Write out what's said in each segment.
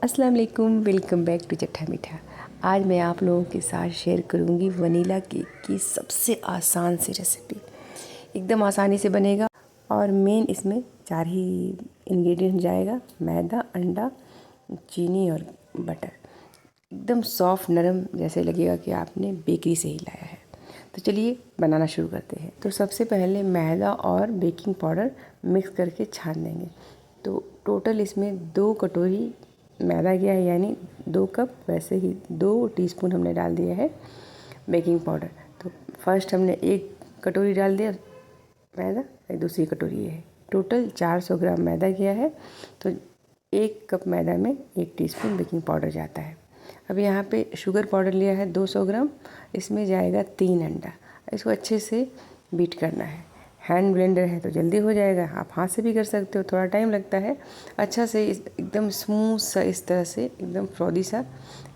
अस्सलाम वालेकुम, welcome back to चट्टा मीठा। आज मैं आप लोगों के साथ शेयर करूंगी वनीला केक की सबसे आसान सी रेसिपी। एकदम आसानी से बनेगा और मेन इसमें 4 ही इंग्रेडिएंट जाएगा, मैदा, अंडा, चीनी और बटर। एकदम सॉफ्ट नरम, जैसे लगेगा कि आपने बेकरी से ही लाया है। तो चलिए बनाना शुरू करते हैं। तो सबसे पहले मैदा और बेकिंग पाउडर मिक्स करके छान देंगे। तो टोटल इसमें 2 कटोरी मैदा गया है, यानी 2 कप। वैसे ही 2 टीस्पून हमने डाल दिया है बेकिंग पाउडर। तो फर्स्ट हमने 1 कटोरी डाल दिया मैदा, दूसरी कटोरी है। टोटल 400 ग्राम मैदा गया है। तो 1 कप मैदा में 1 टीस्पून बेकिंग पाउडर जाता है। अब यहाँ पे शुगर पाउडर लिया है 200 ग्राम, इसमें जाएगा 3 अंडा। इसको अच्छे से बीट करना है। हैंड ब्लेंडर है तो जल्दी हो जाएगा, आप हाथ से भी कर सकते हो, थोड़ा टाइम लगता है। अच्छा से एकदम स्मूथ सा, इस तरह से एकदम फ्रॉदी सा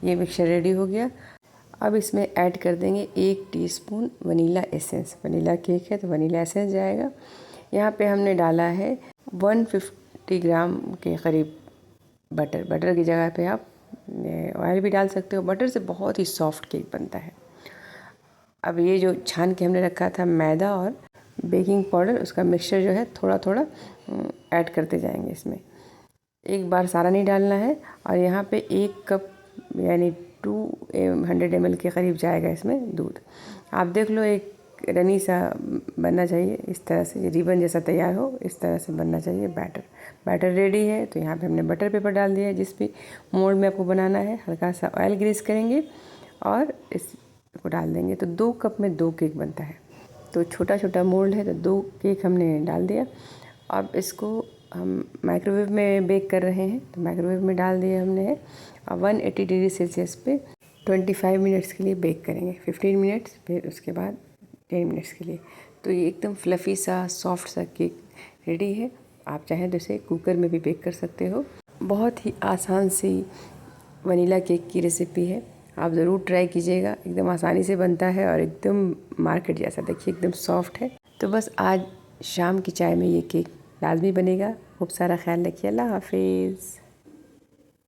ये मिक्सचर रेडी हो गया। अब इसमें ऐड कर देंगे 1 teaspoon vanilla essence. Vanilla cake है तो वनीला एसेंस जाएगा। यहाँ पे हमने डाला है 150 ग्राम के करीब बटर। बटर की जगह पे आप ऑयल भी डाल सकते हो। बटर से बहुत ही सॉफ्ट केक बनता है। अब ये जो छान के हमने रखा था मैदा और बेकिंग पाउडर, उसका मिक्सचर जो है थोड़ा थोड़ा ऐड करते जाएंगे इसमें। एक बार सारा नहीं डालना है। और यहाँ पे 1 कप यानी 200 ml के करीब जाएगा इसमें दूध। आप देख लो, एक रनी सा बनना चाहिए, इस तरह से रिबन जैसा तैयार हो, इस तरह से बनना चाहिए बैटर। बैटर रेडी है। तो यहाँ पे हमने बटर पेपर डाल दिया है। जिस भी मोल्ड में आपको बनाना है, हल्का सा ऑयल ग्रीस करेंगे और इसको डाल देंगे। तो 2 कप में 2 केक बनता है। तो छोटा छोटा मोल्ड है तो 2 केक हमने डाल दिया। अब इसको हम माइक्रोवेव में बेक कर रहे हैं। तो माइक्रोवेव में डाल दिए हमने 180 डिग्री सेल्सियस पे 25 मिनट्स के लिए बेक करेंगे। 15 मिनट्स, फिर उसके बाद 10 मिनट्स के लिए। तो ये एकदम फ्लफ़ी सा, सॉफ्ट सा केक रेडी है। आप चाहें तो इसे कुकर में भी बेक कर सकते हो। बहुत ही आसान सी वनीला केक की रेसिपी है, आप ज़रूर ट्राई कीजिएगा। एकदम आसानी से बनता है और एकदम मार्केट जैसा, देखिए एकदम सॉफ्ट है। तो बस आज शाम की चाय में ये केक लाजमी बनेगा। खूब सारा ख्याल रखिए। अल्लाह हाफिज़।